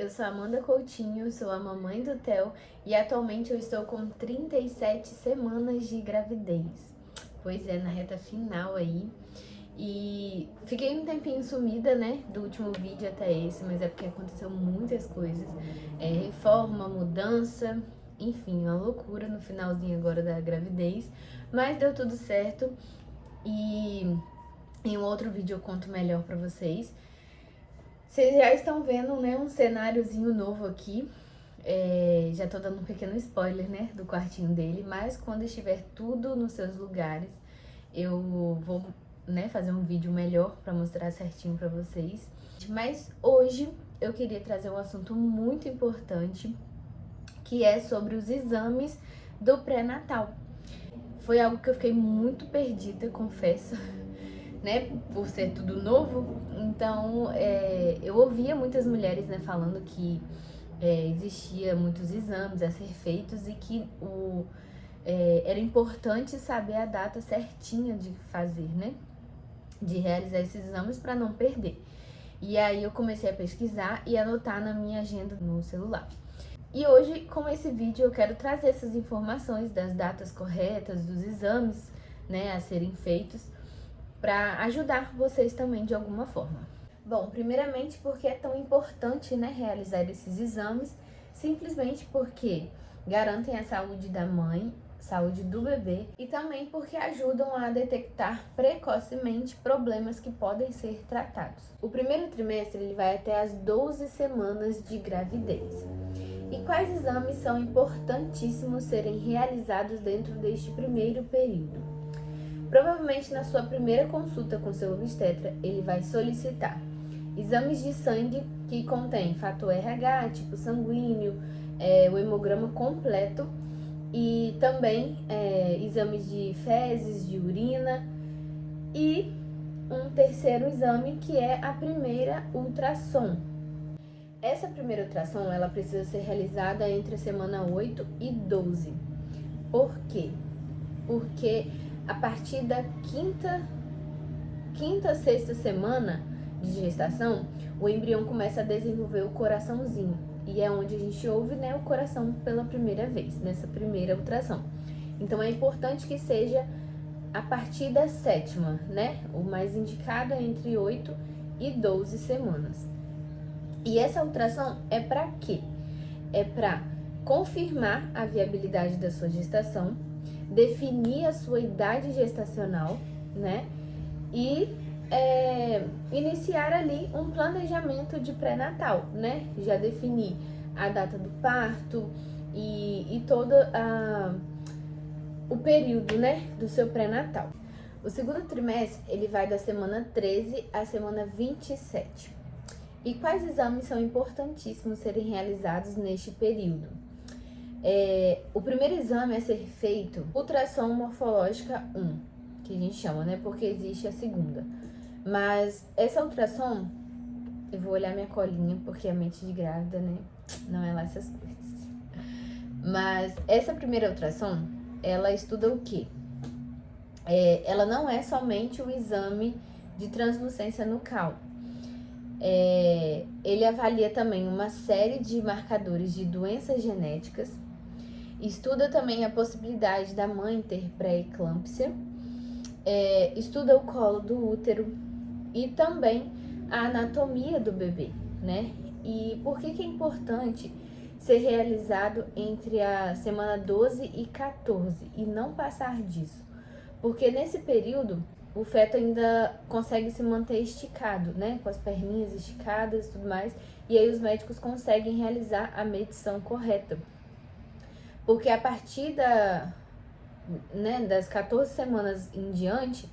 eu sou Amanda Coutinho, sou a mamãe do Theo e atualmente eu estou com 37 semanas de gravidez. Pois é, na reta final aí. E fiquei um tempinho sumida, né, do último vídeo até esse, mas é porque aconteceu muitas coisas. Reforma, mudança, enfim, uma loucura no finalzinho agora da gravidez. Mas deu tudo certo e em um outro vídeo eu conto melhor pra vocês. Vocês já estão vendo, né, um cenáriozinho novo aqui. Já tô dando um pequeno spoiler, né, do quartinho dele, mas quando estiver tudo nos seus lugares, eu vou, né, fazer um vídeo melhor pra mostrar certinho pra vocês. Mas hoje eu queria trazer um assunto muito importante, que é sobre os exames do pré-natal. Foi algo que eu fiquei muito perdida, confesso, né, por ser tudo novo. Então, eu ouvia muitas mulheres, né, falando que existia muitos exames a ser feitos e que era importante saber a data certinha de fazer, né, de realizar esses exames para não perder. E aí eu comecei a pesquisar e anotar na minha agenda no celular. E hoje, com esse vídeo, eu quero trazer essas informações das datas corretas, dos exames, né, a serem feitos, para ajudar vocês também de alguma forma. Bom, primeiramente porque é tão importante, né, realizar esses exames, simplesmente porque garantem a saúde da mãe, saúde do bebê e também porque ajudam a detectar precocemente problemas que podem ser tratados. O primeiro trimestre ele vai até as 12 semanas de gravidez. E quais exames são importantíssimos serem realizados dentro deste primeiro período? Provavelmente na sua primeira consulta com seu obstetra, ele vai solicitar exames de sangue que contém fator RH, tipo sanguíneo, o hemograma completo e também exames de fezes, de urina e um terceiro exame que é a primeira ultrassom. Essa primeira ultrassom ela precisa ser realizada entre a semana 8 e 12. Por quê? Porque a partir da quinta, sexta semana de gestação, o embrião começa a desenvolver o coraçãozinho. E é onde a gente ouve, né, o coração pela primeira vez, nessa primeira ultrassom. Então é importante que seja a partir da sétima, né? O mais indicado é entre 8 e 12 semanas. E essa ultrassom é para quê? É para confirmar a viabilidade da sua gestação, definir a sua idade gestacional, né? E iniciar ali um planejamento de pré-natal, né? Já definir a data do parto e todo o período, né, do seu pré-natal. O segundo trimestre, ele vai da semana 13 à semana 27. E quais exames são importantíssimos serem realizados neste período? O primeiro exame a ser feito, ultrassom morfológica 1, que a gente chama, né? Porque existe a segunda. Mas essa ultrassom, eu vou olhar minha colinha, porque a mente de grávida, né? Não é lá essas coisas. Mas essa primeira ultrassom, ela estuda o quê? Ela não é somente o exame de translucência nucal. Ele avalia também uma série de marcadores de doenças genéticas, estuda também a possibilidade da mãe ter pré-eclâmpsia, estuda o colo do útero e também a anatomia do bebê, né? E por que é importante ser realizado entre a semana 12 e 14 e não passar disso? Porque nesse período o feto ainda consegue se manter esticado, né? Com as perninhas esticadas e tudo mais. E aí os médicos conseguem realizar a medição correta. Porque a partir das 14 semanas em diante,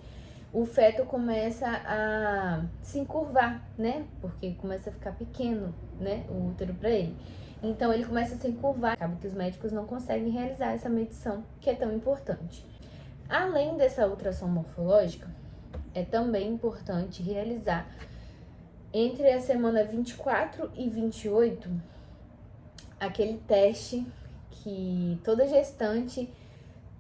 o feto começa a se encurvar, né? Porque começa a ficar pequeno, né? O útero para ele. Então ele começa a se encurvar. Acaba que os médicos não conseguem realizar essa medição que é tão importante. Além dessa ultrassom morfológica, é também importante realizar entre a semana 24 e 28 aquele teste que toda gestante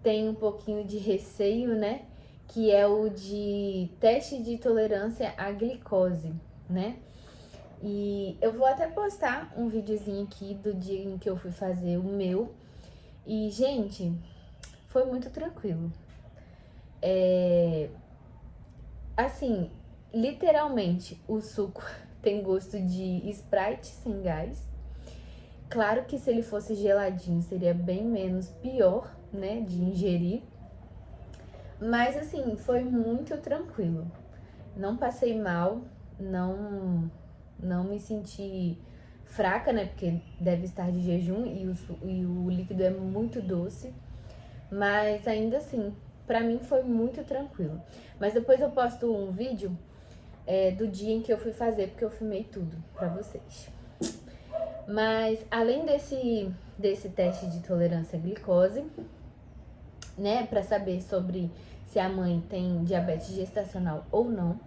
tem um pouquinho de receio, né? Que é o de teste de tolerância à glicose, né? E eu vou até postar um videozinho aqui do dia em que eu fui fazer o meu. E, gente, foi muito tranquilo. Assim, literalmente, o suco tem gosto de Sprite sem gás. Claro que se ele fosse geladinho seria bem menos pior, né, de ingerir. Mas assim, foi muito tranquilo. Não passei mal, não me senti fraca, né, porque deve estar de jejum e o líquido é muito doce. Mas ainda assim, pra mim foi muito tranquilo. Mas depois eu posto um vídeo do dia em que eu fui fazer, porque eu filmei tudo pra vocês. Mas além desse teste de tolerância à glicose, né, pra saber sobre se a mãe tem diabetes gestacional ou não,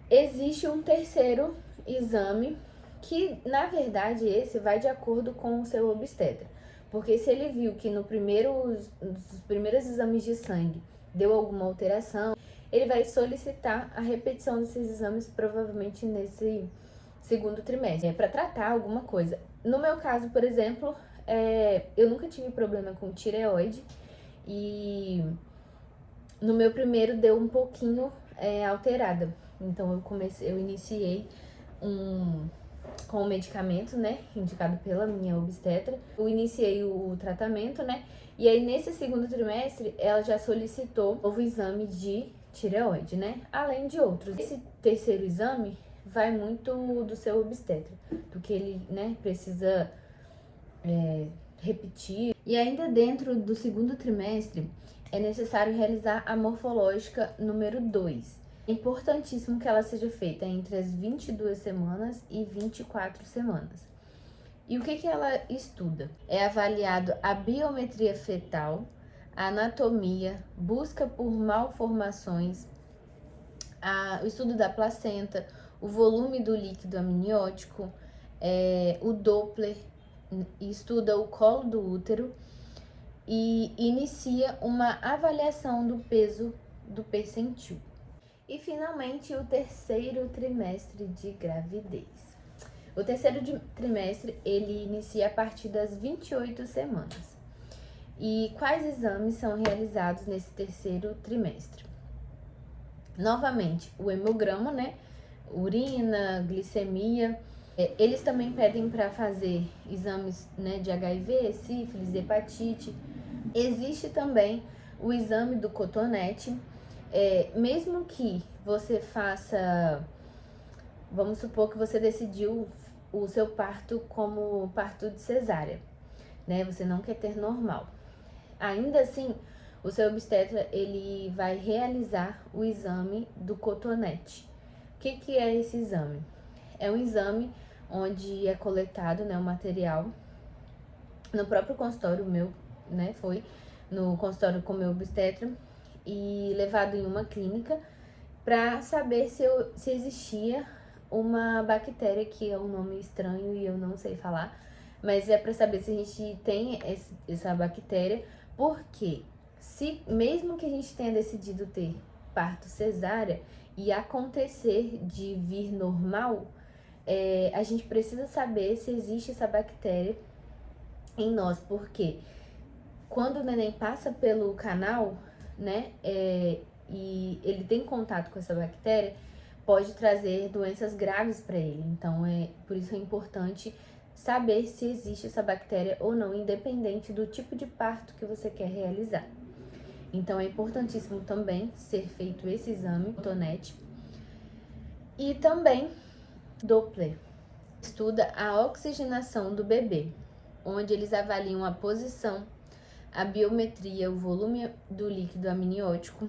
existe um terceiro exame que, na verdade, esse vai de acordo com o seu obstetra. Porque se ele viu que nos primeiros exames de sangue deu alguma alteração, ele vai solicitar a repetição desses exames, provavelmente nesse segundo trimestre, para tratar alguma coisa. No meu caso, por exemplo, eu nunca tive problema com tireoide e no meu primeiro deu um pouquinho alterada. Então eu iniciei com o medicamento, né, indicado pela minha obstetra. Eu iniciei o tratamento, né, e aí nesse segundo trimestre ela já solicitou o exame de tireoide, né, além de outros. Esse terceiro exame vai muito do seu obstetra, do que ele, né, precisa repetir. E ainda dentro do segundo trimestre é necessário realizar a morfológica número 2. É importantíssimo que ela seja feita entre as 22 semanas e 24 semanas. E o que ela estuda? É avaliado a biometria fetal, a anatomia, busca por malformações, o estudo da placenta, o volume do líquido amniótico, o Doppler, estuda o colo do útero e inicia uma avaliação do peso do percentil. E finalmente o terceiro trimestre de gravidez. O terceiro trimestre ele inicia a partir das 28 semanas. E quais exames são realizados nesse terceiro trimestre? Novamente, o hemograma, né? Urina, glicemia. Eles também pedem para fazer exames, né, de HIV, sífilis, hepatite. Existe também o exame do cotonete. Mesmo que você faça, vamos supor que você decidiu o seu parto como parto de cesárea, né? Você não quer ter normal. Ainda assim, o seu obstetra ele vai realizar o exame do cotonete. O que é esse exame? É um exame onde é coletado, né, o material no próprio consultório meu, né? Foi no consultório com o meu obstetra e levado em uma clínica para saber se existia uma bactéria, que é um nome estranho e eu não sei falar, mas é para saber se a gente tem essa bactéria, porque mesmo que a gente tenha decidido ter parto cesárea e acontecer de vir normal, a gente precisa saber se existe essa bactéria em nós, porque quando o neném passa pelo canal, né, e ele tem contato com essa bactéria, pode trazer doenças graves para ele. Então, por isso é importante saber se existe essa bactéria ou não, independente do tipo de parto que você quer realizar. Então, é importantíssimo também ser feito esse exame, cotonete. E também, Doppler estuda a oxigenação do bebê, onde eles avaliam a posição, a biometria, o volume do líquido amniótico,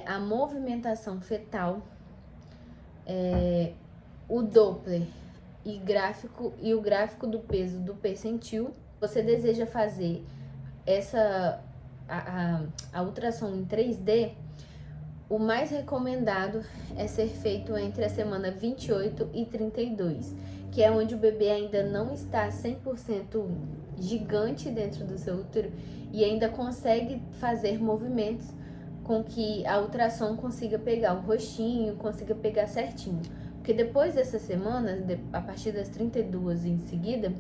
a movimentação fetal, o Doppler e o gráfico do peso do percentil. Você deseja fazer a ultrassom em 3D, o mais recomendado é ser feito entre a semana 28 e 32, que é onde o bebê ainda não está 100% gigante dentro do seu útero e ainda consegue fazer movimentos com que a ultrassom consiga pegar o rostinho, consiga pegar certinho. Porque depois dessas semanas, a partir das 32 em seguida,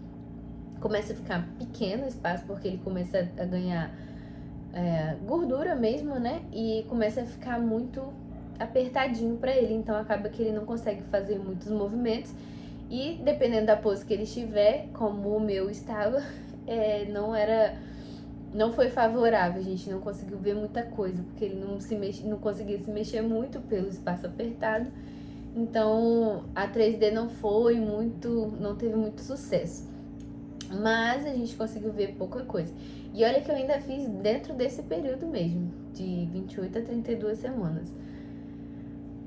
começa a ficar pequeno o espaço, porque ele começa a ganhar gordura mesmo, né? E começa a ficar muito apertadinho pra ele, então acaba que ele não consegue fazer muitos movimentos. E dependendo da pose que ele estiver, como o meu estava, não foi favorável, a gente não conseguiu ver muita coisa, porque ele não conseguia se mexer muito pelo espaço apertado. Então a 3D não teve muito sucesso. Mas a gente conseguiu ver pouca coisa. E olha que eu ainda fiz dentro desse período mesmo, de 28 a 32 semanas.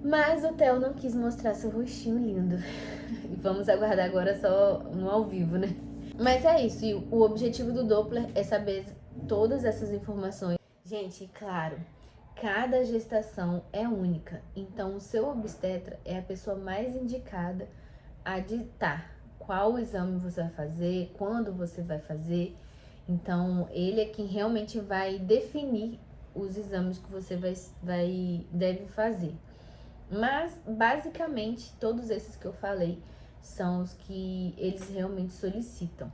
Mas o Theo não quis mostrar seu rostinho lindo. E vamos aguardar agora só no ao vivo, né? Mas é isso, e o objetivo do Doppler é saber todas essas informações. Gente, claro, cada gestação é única, então o seu obstetra é a pessoa mais indicada a ditar qual exame você vai fazer, quando você vai fazer. Então, ele é quem realmente vai definir os exames que você deve fazer. Mas, basicamente, todos esses que eu falei são os que eles realmente solicitam.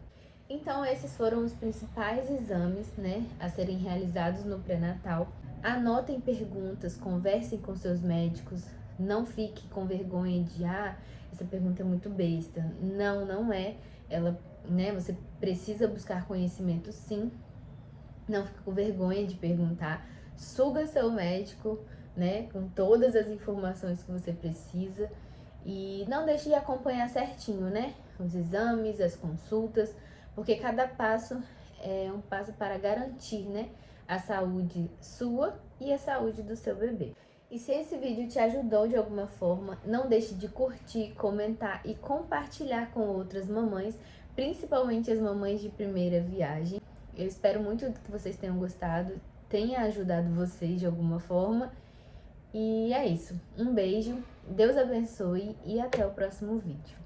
Então, esses foram os principais exames, né, a serem realizados no pré-natal. Anotem perguntas, conversem com seus médicos, não fique com vergonha de, essa pergunta é muito besta. Não, não é. Ela, né, você precisa buscar conhecimento sim. Não fique com vergonha de perguntar. Suga seu médico, né, com todas as informações que você precisa. E não deixe de acompanhar certinho, né, os exames, as consultas, porque cada passo é um passo para garantir, né, a saúde sua e a saúde do seu bebê. E se esse vídeo te ajudou de alguma forma, não deixe de curtir, comentar e compartilhar com outras mamães, principalmente as mamães de primeira viagem. Eu espero muito que vocês tenham gostado, tenha ajudado vocês de alguma forma. E é isso. Um beijo, Deus abençoe e até o próximo vídeo.